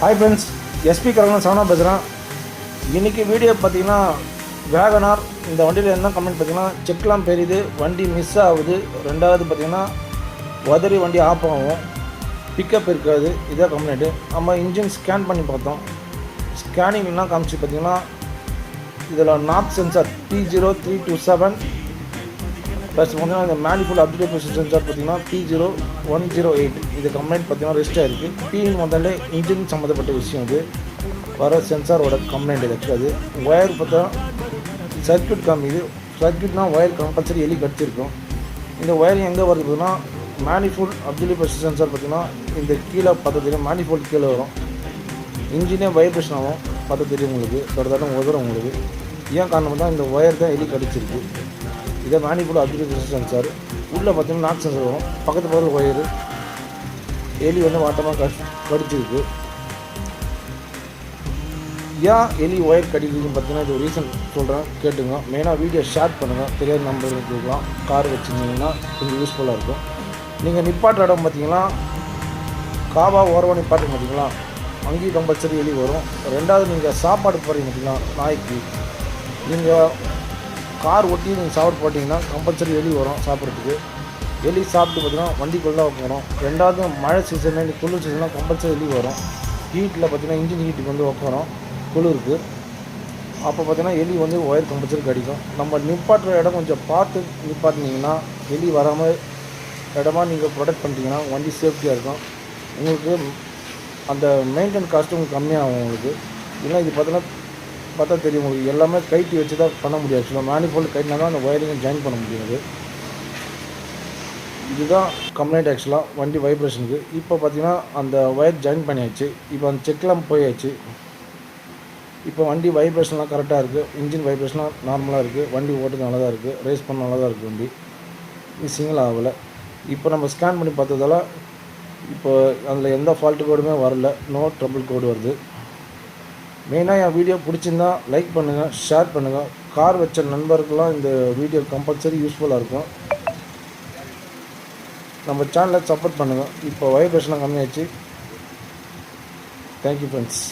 Hi friends, SP கரகன் சவனா பேசுகிறேன். இன்றைக்கி video பார்த்தீங்கன்னா வேகனார் இந்த வண்டியில் என்ன கம்ப்ளைண்ட் பார்த்தீங்கன்னா செக்லாம் பெரியுது, வண்டி மிஸ் ஆகுது. ரெண்டாவது பார்த்தீங்கன்னா உதறி வண்டி ஆஃப் ஆகும், பிக்கப் இருக்காது. இதான் கம்ப்ளைண்ட்டு. நம்ம இன்ஜின் ஸ்கேன் பண்ணி பார்த்தோம். ஸ்கேனிங்லாம் காமிச்சு பார்த்தீங்கன்னா இதில் நாப் சென்சார் P0327 ப்ளஸ் பார்த்தீங்கன்னா இந்த மேனிஃபோல்ட் அப்டேட் ப்ரெஷர் சென்சார் பார்த்தீங்கன்னா P0108. இது கம்ப்ளைண்ட் பார்த்தீங்கன்னா ரெஸ்ட்டாக இருக்குது. பின்னு முதல்ல இன்ஜின் சம்மந்தப்பட்ட விஷயம் இது. வர சென்சாரோட கம்ப்ளைண்ட் இது. அது ஒயர் பார்த்தா சர்க்யூட் காமிக்குது. சர்க்யூட்னால் ஒயர் கம்பல்சரி எலி கடிச்சிருக்கும். இந்த ஒயர் எங்கே வருதுன்னா மேனிஃபோல்ட் அப்டேட் ப்ரெஷர் சென்சார் பார்த்தீங்கன்னா இந்த கீழே பார்த்தா தெரியும். மேனிஃபோல்ட் கீழே வரும், இன்ஜினே வைப்ரேஷன் ஆகும். பார்த்தா தெரியும் உங்களுக்கு, தொடர்ந்து உதறும் உங்களுக்கு. ஏன் காரணம் தான் இந்த ஒயர் தான் எலி கடிச்சிருக்கு. இதை மேனிஃபோல்ட் அப்டேட் ப்ரெஷர் சென்சார். உள்ளே பார்த்தீங்கன்னா நாக் சென்சார் வரும். பக்கத்து பக்கத்தில் ஒயரு எலி வந்து வாட்டமாக கடிச்சிருக்கு. ஏன் எலி ஒயர் கடிக்குதுன்னு பார்த்தீங்கன்னா இது ரீசன் சொல்கிறேன், கேட்டுங்க. மெயினாக வீடியோ ஷேர் பண்ணுங்கள். தெரியாத நம்பர்களுக்குலாம் கார் வச்சுருந்தீங்கன்னா கொஞ்சம் யூஸ்ஃபுல்லாக இருக்கும். நீங்கள் நிப்பாட்டுற இடம் பார்த்தீங்கன்னா காவா ஓரமாக நிப்பாட்டுங்க பார்த்தீங்களா, அங்கேயும் கம்பல்சரி எலி வரும். ரெண்டாவது நீங்கள் சாப்பாடு போடுறீங்க பார்த்தீங்களா நாய்க்கு, நீங்கள் கார் ஒட்டி நீங்கள் சாப்பிட்டு போட்டிங்கன்னா கம்பல்சரி எலி வரும் சாப்பிட்றதுக்கு. எலி சாப்பிட்டு பார்த்தீங்கன்னா வண்டிக்குள்ளே உட்காரும். ரெண்டாவது மழை சீசன் குளிர் சீசன்லாம் கம்பல்சரி எலி வரும். ஹீட்டில் பார்த்தீங்கன்னா இன்ஜின் ஹீட்டுக்கு வந்து உட்காரும் குளிருக்கு. அப்போ பார்த்தீங்கன்னா எலி வந்து ஒயர் கம்பல்சரி கடிக்கும். நம்ம நிப்பாட்டுற இடம் கொஞ்சம் பார்த்து நிப்பாட்டினீங்கன்னா எலி வராமல் இடமா நீங்கள் ப்ரொடெக்ட் பண்ணிட்டீங்கன்னா வண்டி சேஃப்டியாக இருக்கும். உங்களுக்கு அந்த மெயின்டெனன்ஸ் காஸ்ட்டு உங்களுக்கு கம்மியாகும் உங்களுக்கு. இல்லை இது பார்த்தா தெரியும் உங்களுக்கு, எல்லாமே கைட்டி வச்சு தான் பண்ண முடியும். ஆக்சுவலாக மேனிஃபோல்டு கைட்டினா தான் அந்த ஒயரிங்கை ஜாயின் பண்ண முடியாது. இதுதான் கம்ப்ளைண்ட் ஆக்சுவலாக வண்டி வைப்ரேஷனுக்கு. இப்போ பார்த்தீங்கன்னா அந்த ஒயர் ஜாயின் பண்ணியாச்சு. இப்போ அந்த செக்லாம் போயாச்சு. இப்போ வண்டி வைப்ரேஷன்லாம் கரெக்டாக இருக்குது. இன்ஜின் வைப்ரேஷன்லாம் நார்மலாக இருக்குது. வண்டி ஓட்டுறது நல்லா தான் இருக்குது. ரேஸ் பண்ண நல்லா தான் இருக்குது. வண்டி மிஸ்ஸிங்கில் ஆகலை. இப்போ நம்ம ஸ்கேன் பண்ணி பார்த்ததால இப்போ அதில் எந்த ஃபால்ட்டு கோடுமே வரல. நோ ட்ரபிள் கோடு வருது. மெயினாக என் வீடியோ பிடிச்சிருந்தா லைக் பண்ணுங்கள், ஷேர் பண்ணுங்கள். கார் வச்ச நண்பர்கள்லாம் இந்த வீடியோ கம்பல்சரி யூஸ்ஃபுல்லாக இருக்கும். நம்ம சேனலை சப்போர்ட் பண்ணுங்கள். இப்போ வைப்ரேஷன்லாம் கம்மியாச்சு. Thank you friends.